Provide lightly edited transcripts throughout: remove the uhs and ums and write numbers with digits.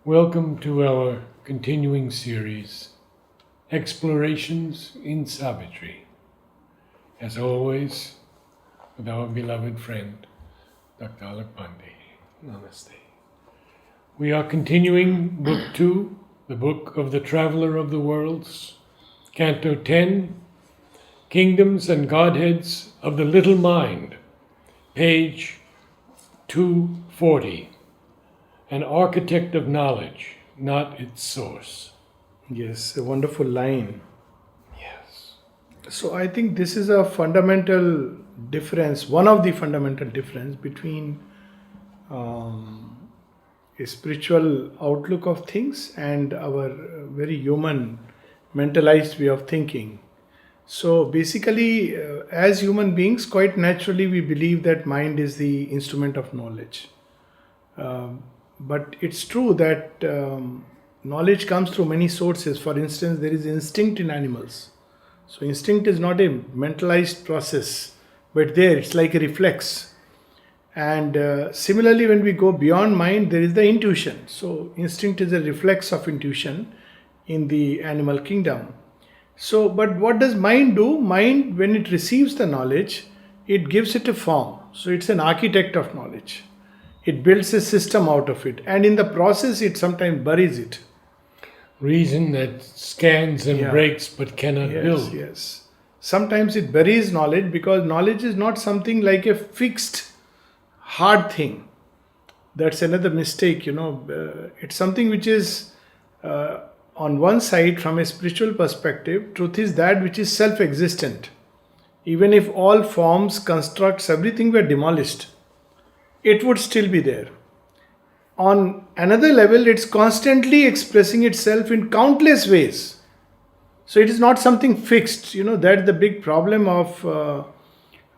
Welcome to our continuing series, Explorations in Savitri. As always, with our beloved friend, Dr. Alok Pandey. Namaste. We are continuing Book 2, the Book of the Traveler of the Worlds, Canto 10, Kingdoms and Godheads of the Little Mind, page 240. An architect of knowledge, not its source. Yes, a wonderful line. Yes. So I think this is a fundamental difference, one of the fundamental difference between a spiritual outlook of things and our very human mentalized way of thinking. So basically, as human beings, quite naturally we believe that mind is the instrument of knowledge. But it's true that knowledge comes through many sources. For instance, there is instinct in animals. So instinct is not a mentalized process, but there it's like a reflex. And similarly, when we go beyond mind, there is the intuition. So instinct is a reflex of intuition in the animal kingdom. So, but what does mind do? Mind, when it receives the knowledge, it gives it a form. So it's an architect of knowledge. It builds a system out of it, and in the process it sometimes buries it. Reason that scans and Yeah. breaks but cannot Yes, build. yes. Sometimes it buries knowledge because knowledge is not something like a fixed, hard thing. That's another mistake, it's something which is, on one side, from a spiritual perspective, truth is that which is self existent. Even if all forms, constructs, everything were demolished, it would still be there. On another level, it's constantly expressing itself in countless ways. So it is not something fixed. That's the big problem of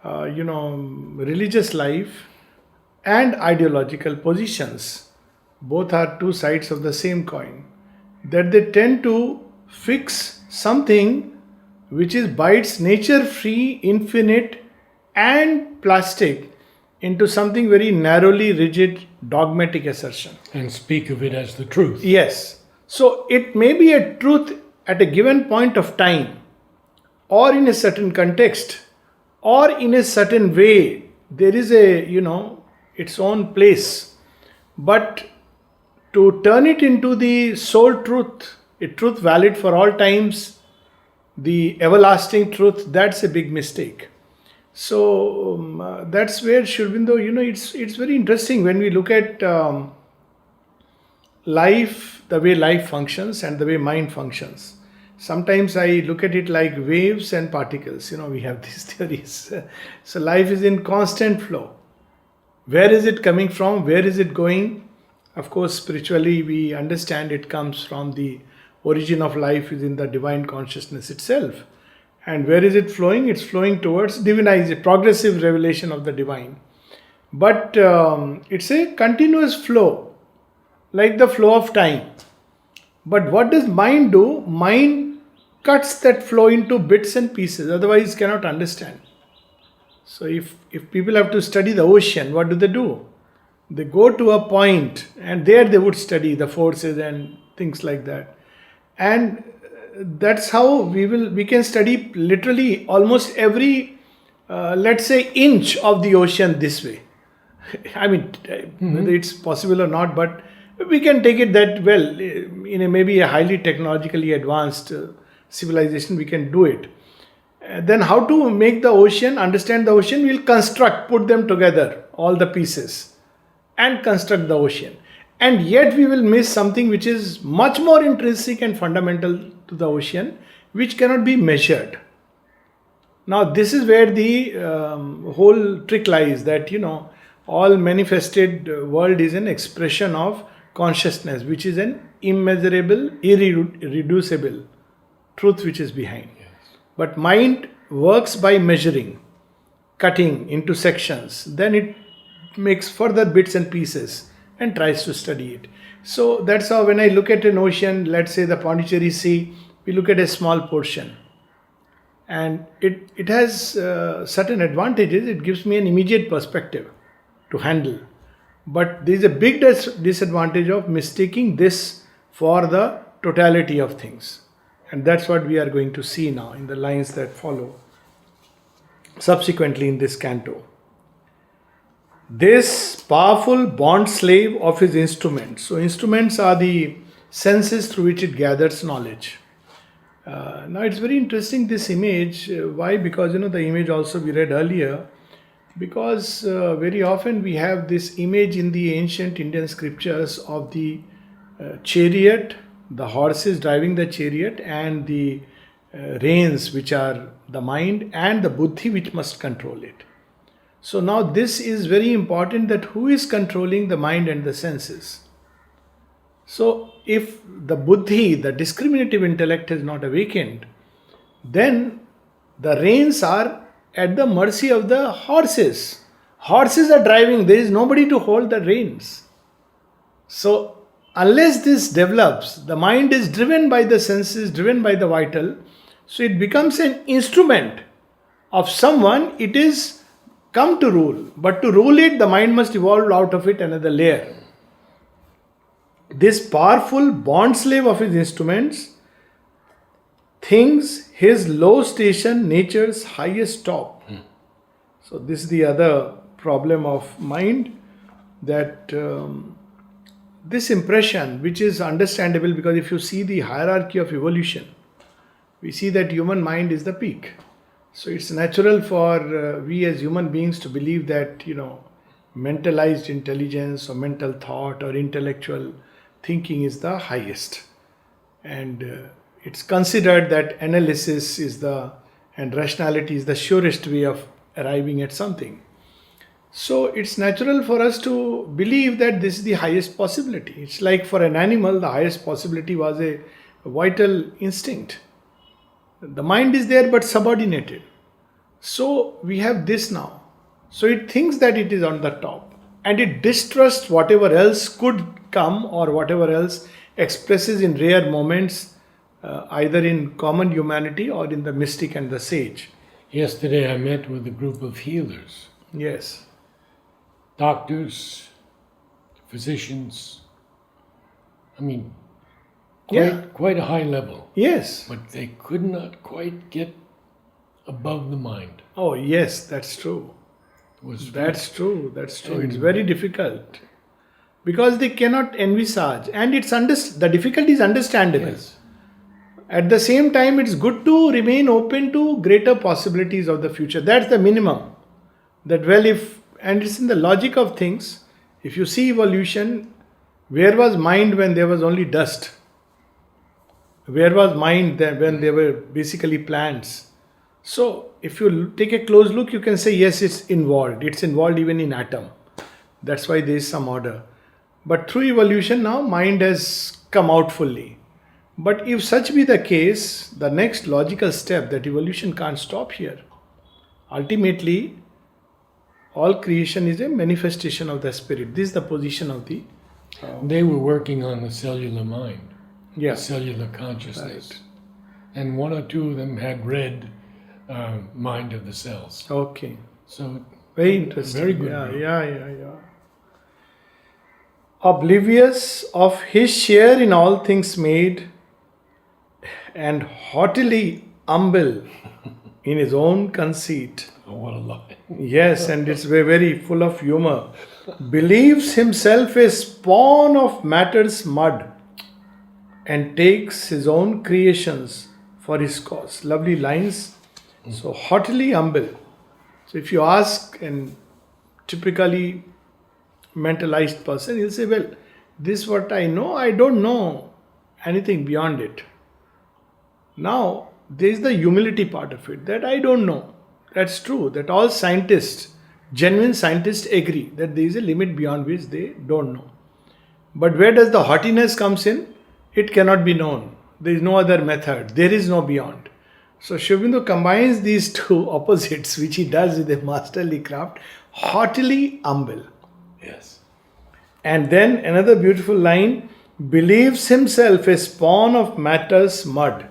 religious life and ideological positions. Both are two sides of the same coin. That they tend to fix something which is by its nature free, infinite, and plastic into something very narrowly rigid, dogmatic assertion. And speak of it as the truth. Yes. So it may be a truth at a given point of time, or in a certain context, or in a certain way. There is its own place. But to turn it into the sole truth, a truth valid for all times, the everlasting truth, that's a big mistake. So that's where Sri Aurobindo, it's very interesting when we look at life, the way life functions and the way mind functions. Sometimes I look at it like waves and particles. We have these theories. So life is in constant flow. Where is it coming from? Where is it going? Of course, spiritually we understand it comes from the origin of life is in the divine consciousness itself. And where is it flowing? It's flowing towards divinization, progressive revelation of the divine. But it's a continuous flow, like the flow of time. But what does mind do? Mind cuts that flow into bits and pieces, otherwise cannot understand. So if people have to study the ocean, what do? They go to a point and there they would study the forces and things like that. And that's how we can study literally almost every, let's say, inch of the ocean this way. I mean, whether it's possible or not, but we can take it that well, in maybe a highly technologically advanced civilization, we can do it. Then how to make the ocean, understand the ocean, we'll put them together, all the pieces, and construct the ocean. And yet we will miss something which is much more intrinsic and fundamental to the ocean, which cannot be measured. Now this is where the whole trick lies, that all manifested world is an expression of consciousness, which is an immeasurable, irreducible truth which is behind. Yes. But mind works by measuring, cutting into sections, then it makes further bits and pieces and tries to study it. So that's how when I look at an ocean, let's say the Pondicherry Sea, we look at a small portion. And it has certain advantages. It gives me an immediate perspective to handle. But there is a big disadvantage of mistaking this for the totality of things. And that's what we are going to see now in the lines that follow subsequently in this canto. This powerful bond slave of his instruments. So, instruments are the senses through which it gathers knowledge. Now, it's very interesting this image. Why? Because the image also we read earlier. Because very often we have this image in the ancient Indian scriptures of the chariot, the horses driving the chariot, and the reins, which are the mind, and the buddhi, which must control it. So now this is very important, that who is controlling the mind and the senses. So if the buddhi, the discriminative intellect, is not awakened, then the reins are at the mercy of the horses. Horses are driving, there is nobody to hold the reins. So unless this develops, the mind is driven by the senses, driven by the vital, so it becomes an instrument of someone it is come to rule. But to rule it, the mind must evolve out of it another layer. This powerful bond slave of his instruments thinks his low station nature's highest top. So this is the other problem of mind, that this impression, which is understandable, because if you see the hierarchy of evolution, we see that human mind is the peak. So it's natural for we as human beings to believe that mentalized intelligence or mental thought or intellectual thinking is the highest, and it's considered that analysis is and rationality is the surest way of arriving at something. So it's natural for us to believe that this is the highest possibility. It's like for an animal, the highest possibility was a vital instinct. The mind is there but subordinated. So we have this now. So it thinks that it is on the top, and it distrusts whatever else could come or whatever else expresses in rare moments, either in common humanity or in the mystic and the sage. Yesterday I met with a group of healers. Yes. Doctors, physicians. I mean, quite a high level. Yes. But they could not quite get above the mind. Oh, yes, that's true. That's true. It's very difficult. Because they cannot envisage. And the difficulty is understandable. Yes. At the same time, it's good to remain open to greater possibilities of the future. That's the minimum. And it's in the logic of things. If you see evolution, where was mind when there was only dust? Where was mind when there were basically plants? So, if you take a close look, you can say, yes, it's involved. It's involved even in atom. That's why there is some order. But through evolution now, mind has come out fully. But if such be the case, the next logical step, that evolution can't stop here. Ultimately, all creation is a manifestation of the spirit. This is the position of the... They were working on the cellular mind, the cellular consciousness. Right. And one or two of them had read Mind of the Cells. Okay. So very interesting. Very good. Yeah. Oblivious of his share in all things made, and haughtily humble in his own conceit. Oh, what a lie. Yes, and it's very full of humor. Believes himself a spawn of matter's mud, and takes his own creations for his cause. Lovely lines. So, haughtily humble. So, if you ask a typically mentalized person, he'll say, well, this is what I know, I don't know anything beyond it. Now, there is the humility part of it, that I don't know. That's true, that all scientists, genuine scientists, agree that there is a limit beyond which they don't know. But where does the haughtiness comes in? It cannot be known. There is no other method. There is no beyond. So Aurobindo combines these two opposites, which he does with a masterly craft, haughtily humble. Yes. And then another beautiful line, believes himself a spawn of matter's mud,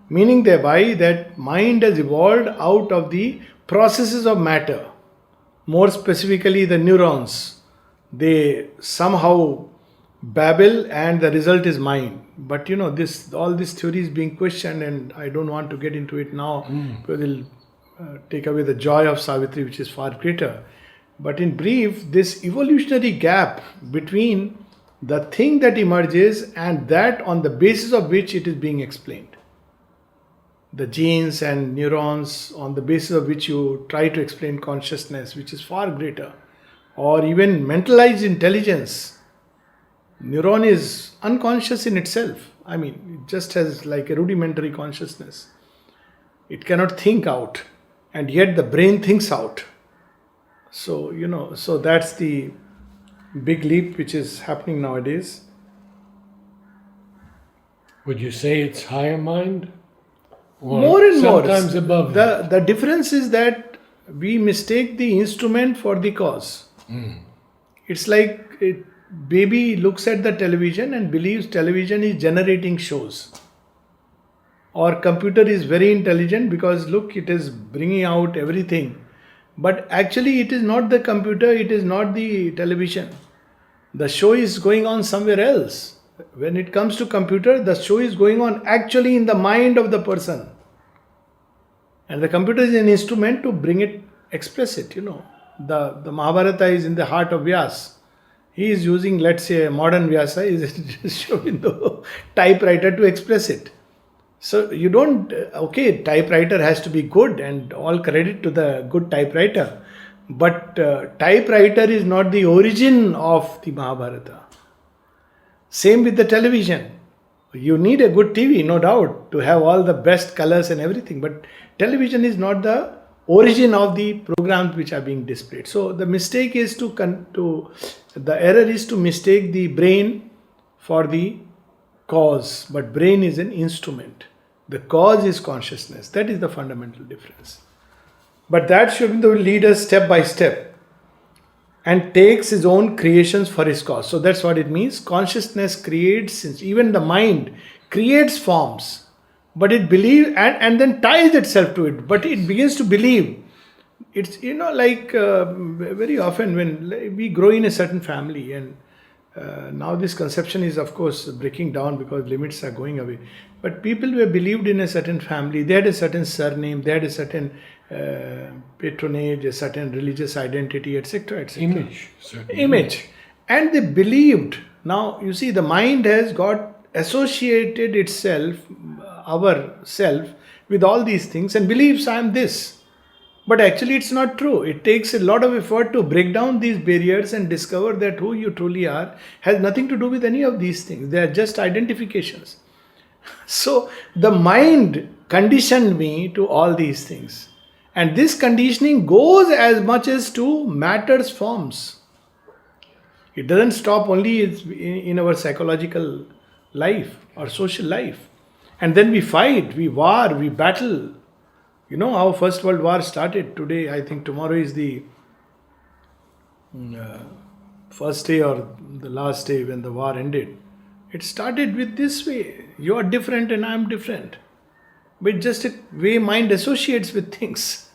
meaning thereby that mind has evolved out of the processes of matter, more specifically the neurons, They somehow babble and the result is mind. But this all this theory is being questioned, and I don't want to get into it now because it'll take away the joy of Savitri, which is far greater. But in brief, this evolutionary gap between the thing that emerges and that on the basis of which it is being explained, the genes and neurons on the basis of which you try to explain consciousness, which is far greater, or even mentalized intelligence. Neuron is unconscious in itself. I mean, it just has like a rudimentary consciousness. It cannot think out, and yet the brain thinks out. So that's the big leap which is happening nowadays. Would you say it's higher mind? Or More and more. sometimes above that? The difference is that we mistake the instrument for the cause. It's like a baby looks at the television and believes television is generating shows. Or computer is very intelligent because look, it is bringing out everything. But actually it is not the computer, it is not the television. The show is going on somewhere else. When it comes to computer, the show is going on actually in the mind of the person. And the computer is an instrument to bring it, express it, The Mahabharata is in the heart of Vyas. He is using, let's say, a modern Vyasa is showing the typewriter to express it. So you don't, typewriter has to be good and all credit to the good typewriter. But typewriter is not the origin of the Mahabharata. Same with the television. You need a good TV, no doubt, to have all the best colors and everything. But television is not the origin of the programs which are being displayed. So the mistake is the error is to mistake the brain for the cause. But brain is an instrument. The cause is consciousness. That is the fundamental difference. But that Aurobindo will lead us step by step and takes his own creations for his cause. So that's what it means. Consciousness creates, even the mind creates forms, but it believes and then ties itself to it. But it begins to believe. It's, very often when we grow in a certain family, and now this conception is of course breaking down because limits are going away. But people were believed in a certain family, they had a certain surname, they had a certain patronage, a certain religious identity, etc. etc. Image. And they believed. Now, you see, the mind has got associated itself, our self, with all these things and believes I am this. But actually it's not true. It takes a lot of effort to break down these barriers and discover that who you truly are has nothing to do with any of these things. They are just identifications. So the mind conditioned me to all these things. And this conditioning goes as much as to matter's forms. It doesn't stop only in our psychological life or social life. And then we fight, we war, we battle. Our First World War started today. I think tomorrow is the first day or the last day when the war ended. It started with this way. You are different and I am different. But just a way mind associates with things.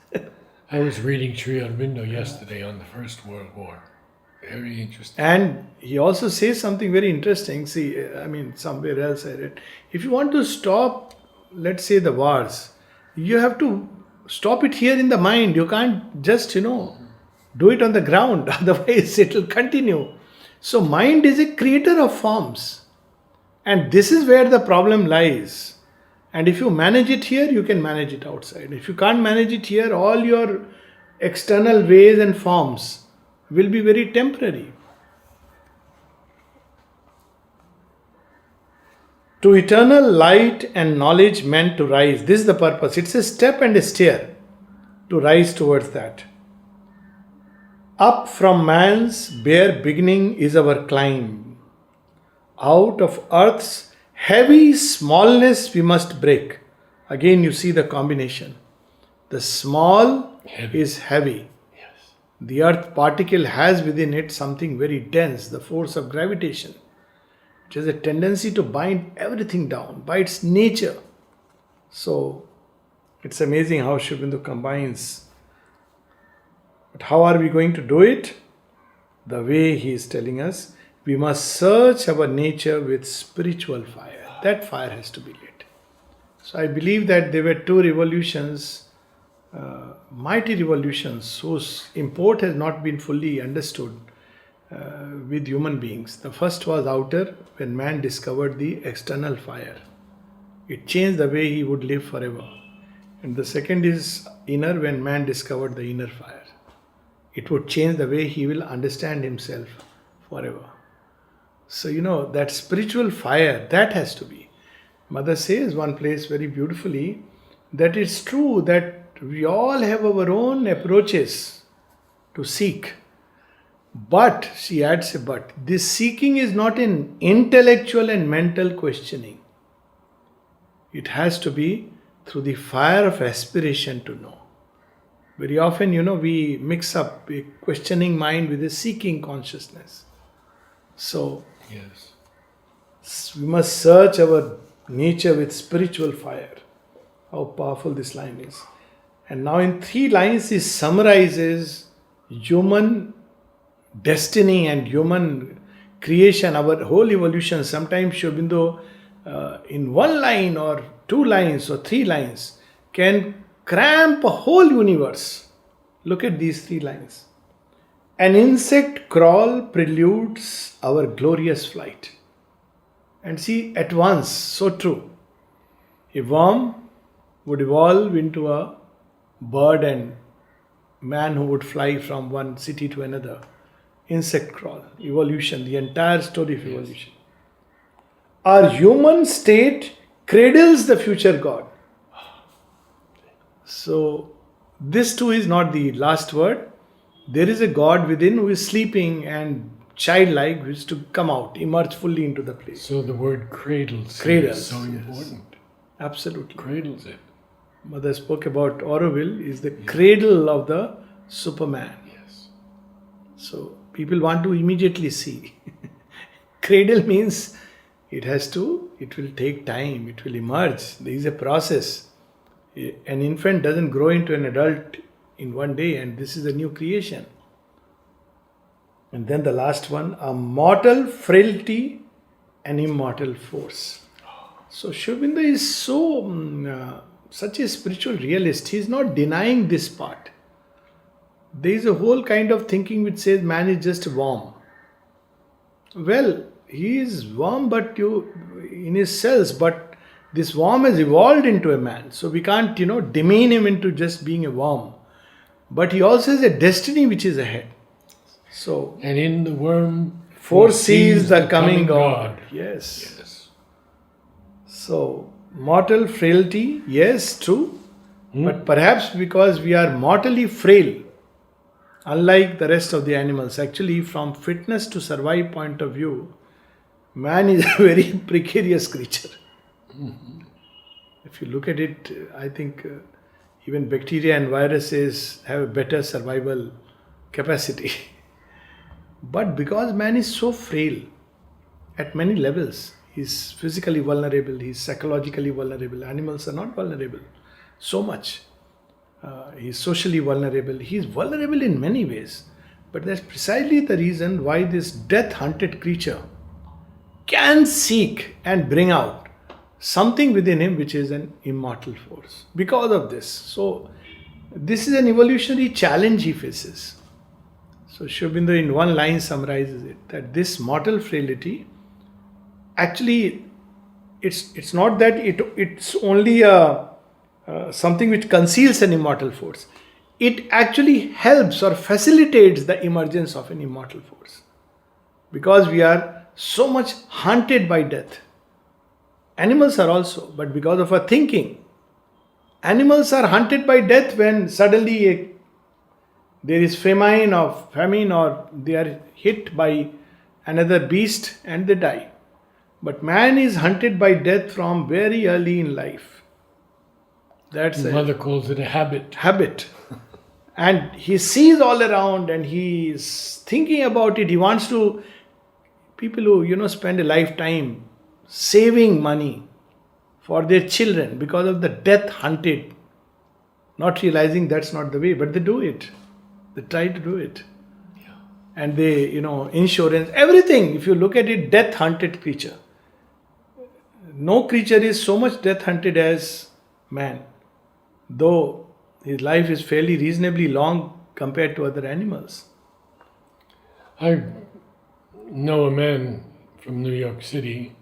I was reading Sri Aurobindo yesterday on the First World War. Very interesting. And he also says something very interesting. See, somewhere else I read. If you want to stop, let's say, the wars, you have to stop it here in the mind. You can't just, do it on the ground. Otherwise, it will continue. So, mind is a creator of forms. And this is where the problem lies. And if you manage it here, you can manage it outside. If you can't manage it here, all your external ways and forms will be very temporary. To eternal light and knowledge meant to rise. This is the purpose. It's a step and a stair to rise towards that. Up from man's bare beginning is our climb. Out of earth's heavy smallness we must break. Again you see the combination. The small is heavy. Yes. The earth particle has within it something very dense, the force of gravitation. It has a tendency to bind everything down by its nature. So it's amazing how Aurobindo combines. But how are we going to do it? The way he is telling us, we must search our nature with spiritual fire. That fire has to be lit. So I believe that there were two revolutions, mighty revolutions, whose import has not been fully understood with human beings. The first was outer, when man discovered the external fire. It changed the way he would live forever. And the second is inner, when man discovered the inner fire. It would change the way he will understand himself forever. So, that spiritual fire, that has to be. Mother says one place very beautifully that it's true that we all have our own approaches to seek. But, she adds a but, this seeking is not an intellectual and mental questioning. It has to be through the fire of aspiration to know. Very often, we mix up a questioning mind with a seeking consciousness. So, Yes. we must search our nature with spiritual fire. How powerful this line is. And now in 3 lines he summarizes human destiny and human creation, our whole evolution. Sometimes Aurobindo in 1 line or 2 lines or 3 lines can cramp a whole universe. Look at these 3 lines. An insect crawl preludes our glorious flight. And see, at once, so true. A worm would evolve into a bird, and man who would fly from one city to another. Insect crawl, evolution, the entire story of evolution. Our human state cradles the future God. So, this too is not the last word. There is a God within who is sleeping and childlike, who is to come out, emerge fully into the place. So the word cradles Cradles, is so yes. important. Absolutely. Cradles it. Mother spoke about Aurobindo is the cradle of the Superman. Yes. So people want to immediately see. Cradle means it will take time, it will emerge. There is a process. An infant doesn't grow into an adult in one day, and this is a new creation. And then the last one, a mortal frailty and immortal force. So Aurobindo is such a spiritual realist. He is not denying this part. There is a whole kind of thinking which says man is just warm. Well, he is warm, but in his cells, but this worm has evolved into a man. So we can't, demean him into just being a worm. But he also has a destiny which is ahead. So, And in the worm foresees the coming God. Yes. Yes. So, mortal frailty, yes, true. But perhaps because we are mortally frail, unlike the rest of the animals. Actually, from fitness to survive point of view, man is a very precarious creature. If you look at it, I think even bacteria and viruses have a better survival capacity. But because man is so frail at many levels, he's physically vulnerable, he's psychologically vulnerable. Animals are not vulnerable so much. He's socially vulnerable. He's vulnerable in many ways. But that's precisely the reason why this death-hunted creature can seek and bring out something within him which is an immortal force. Because of this. So, this is an evolutionary challenge he faces. So, Aurobindo in 1 line summarizes it, that this mortal frailty, actually, it's not that it's only something which conceals an immortal force. It actually helps or facilitates the emergence of an immortal force. Because we are so much hunted by death. Animals are also, but because of our thinking. Animals are hunted by death when suddenly there is famine or they are hit by another beast and they die. But man is hunted by death from very early in life. That's Mother calls it a habit. Habit. And he sees all around and he is thinking about it. He wants to, people who, spend a lifetime saving money for their children because of the death hunted, not realizing that's not the way, but they do it. They try to do it. Yeah. and they, insurance, everything. If you look at it, death hunted creature. No creature is so much death hunted as man, though his life is fairly reasonably long compared to other animals. I know a man from New York City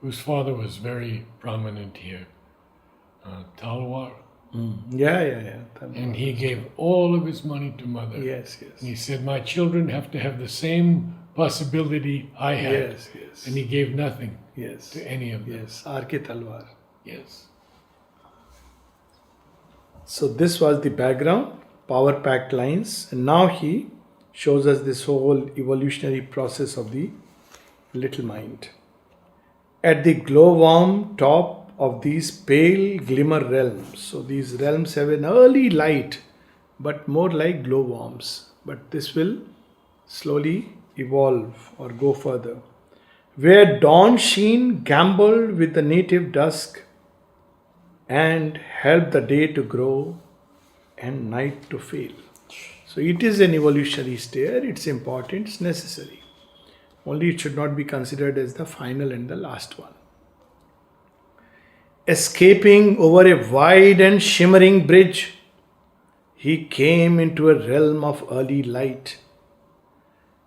whose father was very prominent here, Talwar, Yeah. and he gave all of his money to mother. Yes. And he said, my children have to have the same possibility I had. Yes. And he gave nothing Yes. to any of them. Yes. R.K. Talwar. Yes. So this was the background, power packed lines, and now he shows us this whole evolutionary process of the little mind. At the glowworm top of these pale glimmer realms, so these realms have an early light, but more like glowworms. But this will slowly evolve or go further. Where dawn sheen gambled with the native dusk and helped the day to grow and night to fail. So it is an evolutionary stair, it's important, it's necessary. Only it should not be considered as the final and the last one. Escaping over a wide and shimmering bridge, he came into a realm of early light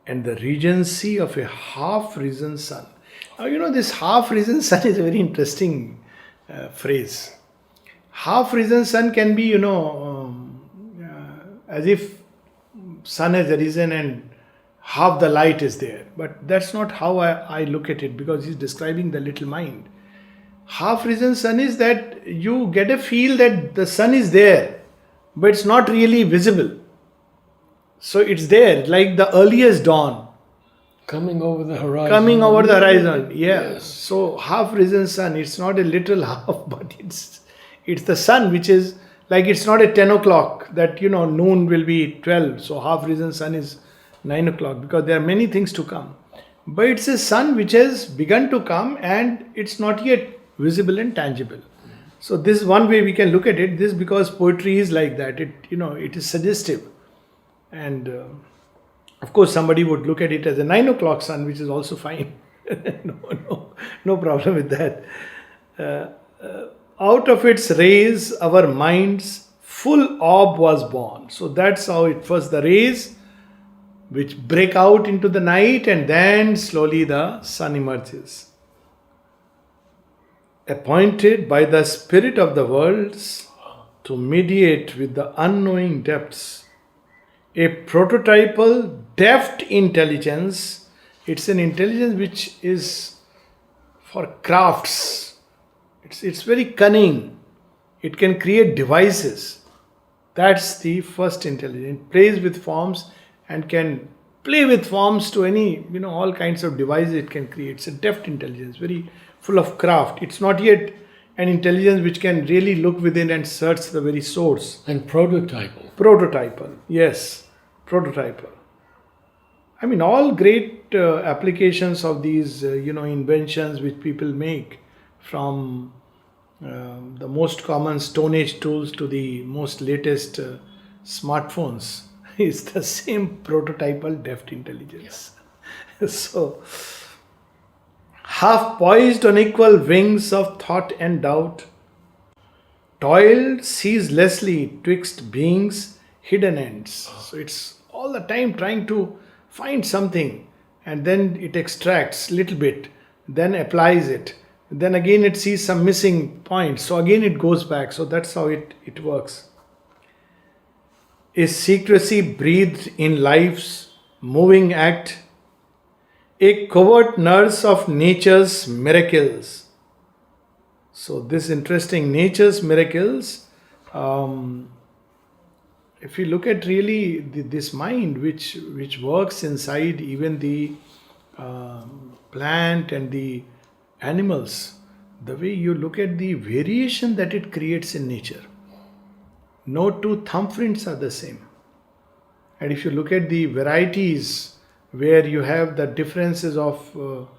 and the regency of a half-risen sun. Now, this half-risen sun is a very interesting phrase. Half-risen sun can be, as if sun has arisen and half the light is there. But that's not how I look at it, because he's describing the little mind. Half-risen sun is that you get a feel that the sun is there, but it's not really visible. So it's there, like the earliest dawn. Coming over the horizon. Coming over the horizon, yeah. Yes. So half-risen sun, it's not a literal half, but it's the sun, which is like, it's not at 10 o'clock that, noon will be 12. So half-risen sun is 9 o'clock, because there are many things to come. But it's a sun which has begun to come and it's not yet visible and tangible. So this is one way we can look at it. This because poetry is like that. It is suggestive. And of course somebody would look at it as a 9 o'clock sun, which is also fine. No problem with that. Out of its rays, our mind's full orb was born. So that's how it was, the rays which break out into the night, and then slowly the sun emerges. Appointed by the spirit of the worlds to mediate with the unknowing depths, a prototypal deft intelligence. It's an intelligence which is for crafts. It's very cunning. It can create devices. That's the first intelligence. It plays with forms and can play with forms to any, all kinds of devices it can create. It's a deft intelligence, very full of craft. It's not yet an intelligence which can really look within and search the very source. And prototypal. Prototypal, yes, prototypal. All great applications of these, inventions which people make, from the most common Stone Age tools to the most latest smartphones, is the same prototypal deft intelligence. Yeah. So, half poised on equal wings of thought and doubt, toiled ceaselessly twixt beings' hidden ends. So it's all the time trying to find something, and then it extracts little bit, then applies it, then again it sees some missing points, so again it goes back. So that's how it works. A secrecy breathed in life's moving act, a covert nurse of nature's miracles. So this interesting nature's miracles, if you look at really this mind which works inside even the plant and the animals, the way you look at the variation that it creates in nature. No two thumbprints are the same. And if you look at the varieties where you have the differences of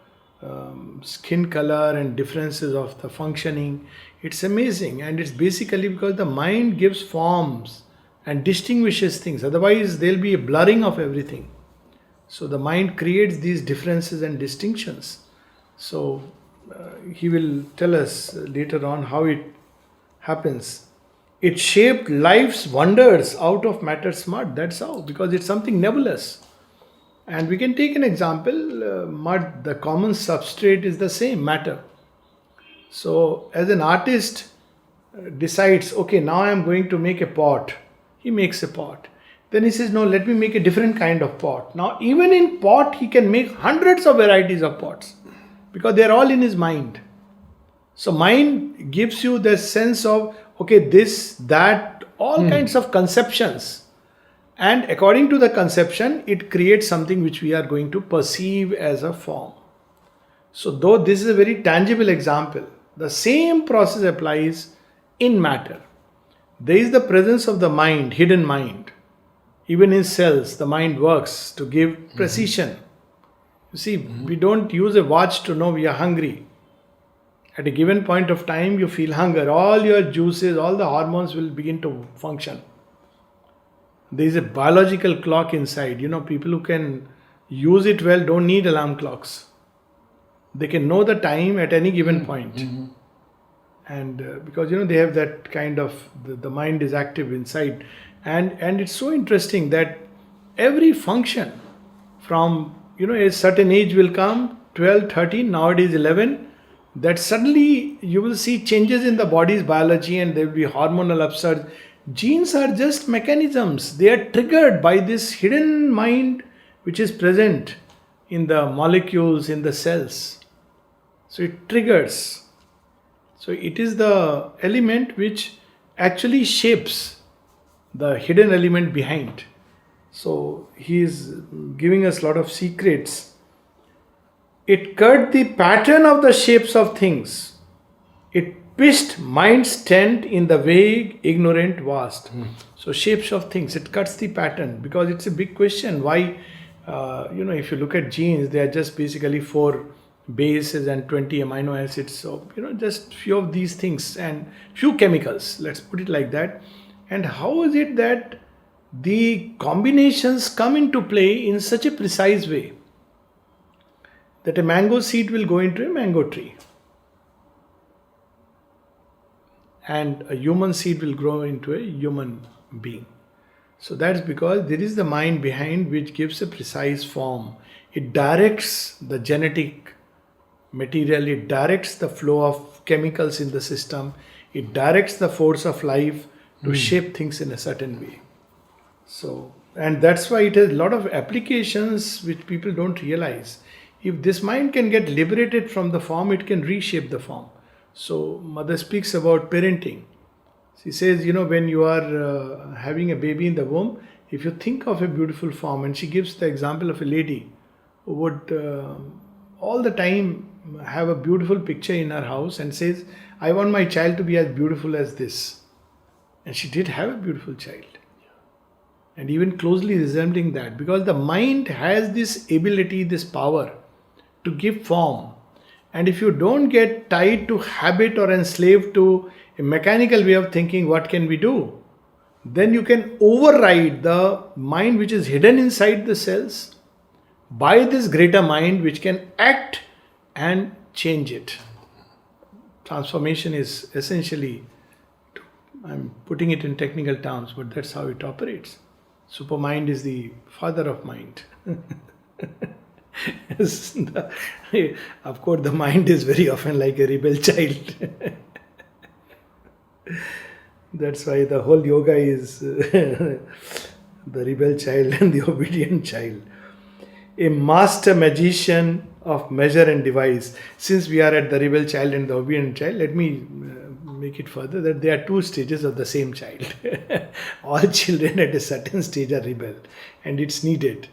skin color and differences of the functioning, it's amazing. And it's basically because the mind gives forms and distinguishes things. Otherwise, there'll be a blurring of everything. So the mind creates these differences and distinctions. So he will tell us later on how it happens. It shaped life's wonders out of matter's mud. That's how, because it's something nebulous. And we can take an example, mud, the common substrate is the same, matter. So as an artist decides, okay, now I am going to make a pot, he makes a pot. Then he says, no, let me make a different kind of pot. Now even in pot, he can make hundreds of varieties of pots because they are all in his mind. So mind gives you the sense of, okay, this, that, all kinds of conceptions. And according to the conception, it creates something which we are going to perceive as a form. So though this is a very tangible example, the same process applies in matter. There is the presence of the mind, hidden mind. Even in cells, the mind works to give precision. You see, we don't use a watch to know we are hungry. At a given point of time, you feel hunger. All your juices, all the hormones will begin to function. There is a biological clock inside. People who can use it well don't need alarm clocks. They can know the time at any given point. And because they have that kind of, the mind is active inside. And it's so interesting that every function from, a certain age will come, 12, 13, nowadays 11, that suddenly you will see changes in the body's biology and there will be hormonal upsurge. Genes are just mechanisms. They are triggered by this hidden mind which is present in the molecules, in the cells. So it triggers. So it is the element which actually shapes the hidden element behind. So he is giving us a lot of secrets. It cut the pattern of the shapes of things. It pitched mind's tent in the vague, ignorant, vast. So shapes of things, it cuts the pattern because it's a big question. Why, if you look at genes, they are just basically 4 bases and 20 amino acids. So, just few of these things and few chemicals, let's put it like that. And how is it that the combinations come into play in such a precise way that a mango seed will go into a mango tree and a human seed will grow into a human being? So that's because there is the mind behind which gives a precise form. It directs the genetic material, it directs the flow of chemicals in the system, it directs the force of life to shape things in a certain way. So, and that's why it has a lot of applications which people don't realize. If this mind can get liberated from the form, it can reshape the form. So, Mother speaks about parenting. She says, when you are having a baby in the womb, if you think of a beautiful form, and she gives the example of a lady who would all the time have a beautiful picture in her house and says, I want my child to be as beautiful as this. And she did have a beautiful child. And even closely resembling that, because the mind has this ability, this power to give form. And if you don't get tied to habit or enslaved to a mechanical way of thinking, what can we do? Then you can override the mind which is hidden inside the cells by this greater mind which can act and change it. Transformation is essentially, I'm putting it in technical terms, but that's how it operates. Supermind is the father of mind. Of course, the mind is very often like a rebel child. That's why the whole yoga is the rebel child and the obedient child. A master magician of measure and device. Since we are at the rebel child and the obedient child, let me make it further that there are 2 stages of the same child. All children at a certain stage are rebel, and it's needed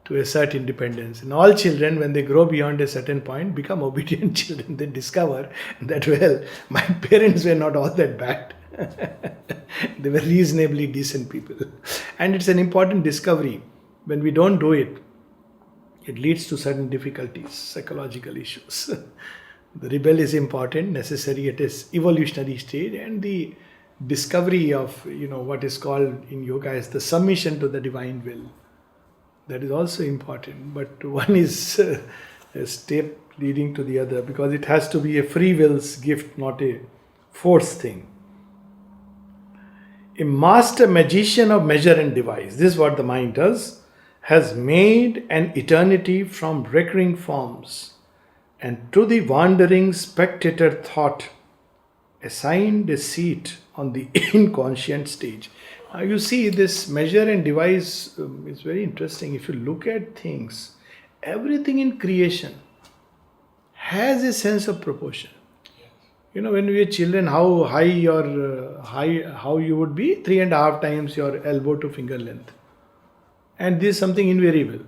to assert independence. And all children, when they grow beyond a certain point, become obedient children. They discover that, well, my parents were not all that bad. They were reasonably decent people. And it's an important discovery. When we don't do it, it leads to certain difficulties, psychological issues. The rebel is important, necessary at its evolutionary stage, and the discovery of what is called in yoga as the submission to the divine will. That is also important, but one is a step leading to the other, because it has to be a free will's gift, not a forced thing. A master magician of measure and device, this is what the mind does, has made an eternity from recurring forms, and to the wandering spectator thought assigned a seat on the inconscient stage. Now you see, this measure and device is very interesting. If you look at things, everything in creation has a sense of proportion. You know, when we were children, how high how you would be 3.5 times your elbow to finger length, and this is something invariable.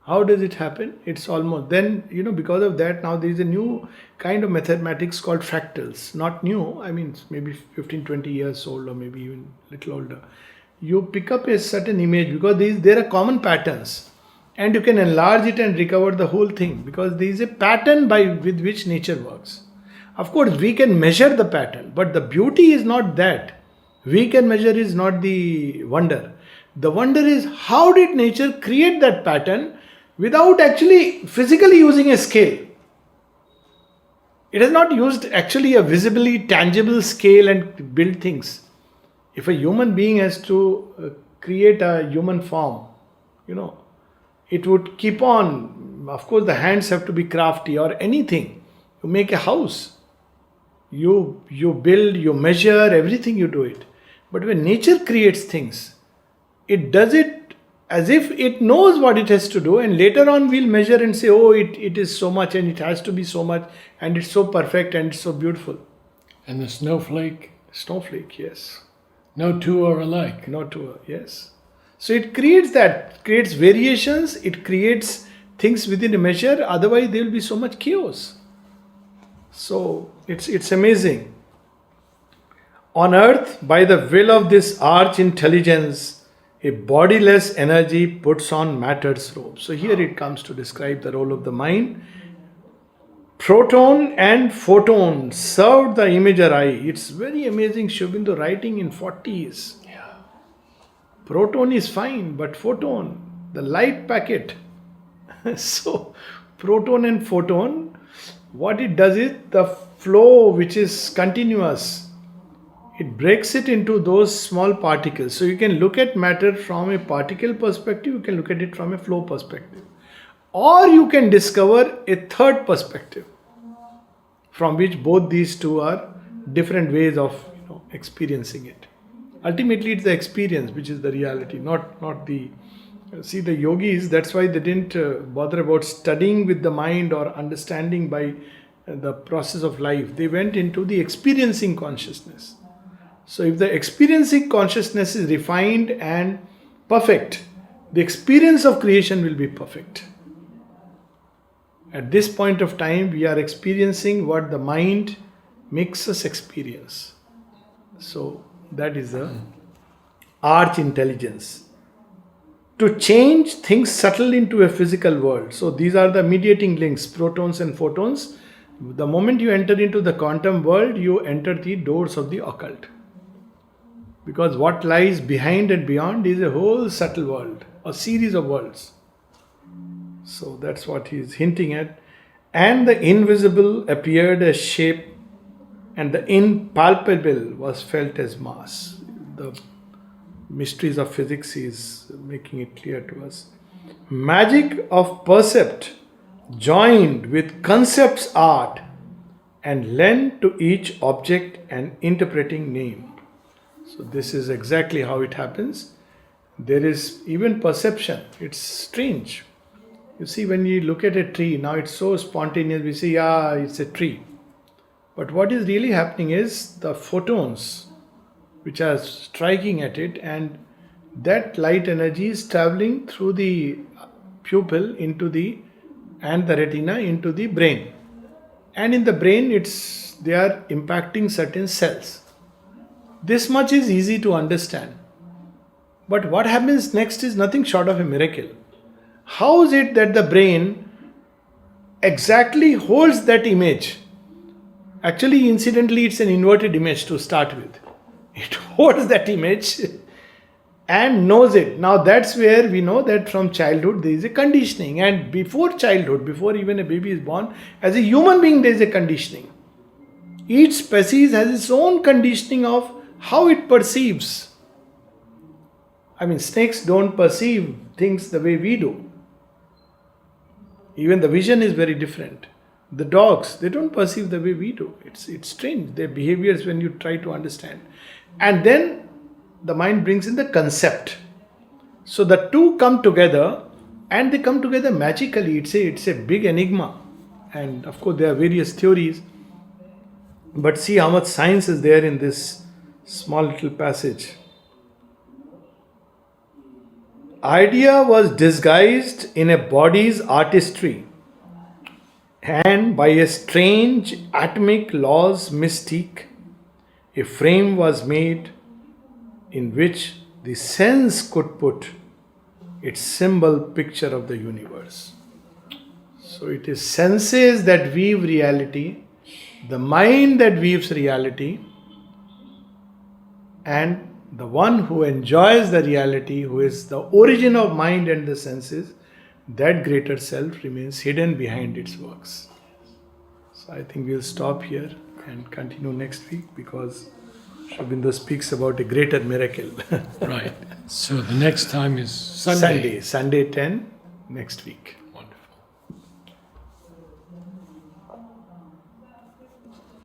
How does it happen? It's almost then, because of that, now there is a new kind of mathematics called fractals. Not new, I mean, maybe 15-20 years old, or maybe even a little older. You pick up a certain image because there are common patterns, and you can enlarge it and recover the whole thing, because there is a pattern with which nature works. Of course, we can measure the pattern, but the beauty is not that. We can measure is not the wonder. The wonder is, how did nature create that pattern without actually physically using a scale? It has not used actually a visibly tangible scale and build things. If a human being has to create a human form, it would keep on. Of course, the hands have to be crafty, or anything. You make a house. You build, you measure, everything you do it. But when nature creates things, it does it as if it knows what it has to do, and later on we'll measure and say, oh, it is so much, and it has to be so much, and it's so perfect, and it's so beautiful. And the snowflake? Snowflake, yes. No two are alike. No two are, yes. So it creates variations, it creates things within a measure, otherwise there will be so much chaos. So it's amazing. On earth, by the will of this arch intelligence, a bodiless energy puts on matter's robe. So here it comes to describe the role of the mind. Proton and photon served the imager eye. It's very amazing. Aurobindo writing in 40s. Yeah. Proton is fine, but photon, the light packet. So proton and photon, what it does is, the flow which is continuous, it breaks it into those small particles. So you can look at matter from a particle perspective, you can look at it from a flow perspective. Or you can discover a third perspective, from which both these two are different ways of experiencing it. Ultimately, it's the experience which is the reality, not the... See, the yogis, that's why they didn't bother about studying with the mind or understanding by the process of life. They went into the experiencing consciousness. So if the experiencing consciousness is refined and perfect, the experience of creation will be perfect. At this point of time, we are experiencing what the mind makes us experience. So that is the arch intelligence. To change things subtle into a physical world. So these are the mediating links, protons and photons. The moment you enter into the quantum world, you enter the doors of the occult. Because what lies behind and beyond is a whole subtle world, a series of worlds. So that's what he is hinting at. And the invisible appeared as shape, and the impalpable was felt as mass. The mysteries of physics is making it clear to us. Magic of percept joined with concept's art and lent to each object an interpreting name. So this is exactly how it happens. There is even perception. It's strange. You see, when you look at a tree, now it's so spontaneous, we say, yeah, it's a tree. But what is really happening is the photons which are striking at it, and that light energy is traveling through the pupil and the retina into the brain. And in the brain, they are impacting certain cells. This much is easy to understand. But what happens next is nothing short of a miracle. How is it that the brain exactly holds that image? Actually, incidentally, it's an inverted image to start with. It holds that image and knows it. Now that's where we know that from childhood there is a conditioning, and before childhood, before even a baby is born, as a human being there is a conditioning. Each species has its own conditioning of how it perceives. I mean, snakes don't perceive things the way we do. Even the vision is very different. The dogs, they don't perceive the way we do. It's strange, their behaviors when you try to understand. And then the mind brings in the concept. So the two come together, and they come together magically. It's a big enigma. And of course there are various theories. But see how much science is there in this small little passage. Idea was disguised in a body's artistry, and by a strange atomic law's mystique, a frame was made in which the sense could put its symbol picture of the universe. So it is senses that weave reality, the mind that weaves reality, and the one who enjoys the reality, who is the origin of mind and the senses, that greater self remains hidden behind its works. So I think we'll stop here and continue next week, because Aurobindo speaks about a greater miracle. Right. So the next time is Sunday. Sunday 10 next week.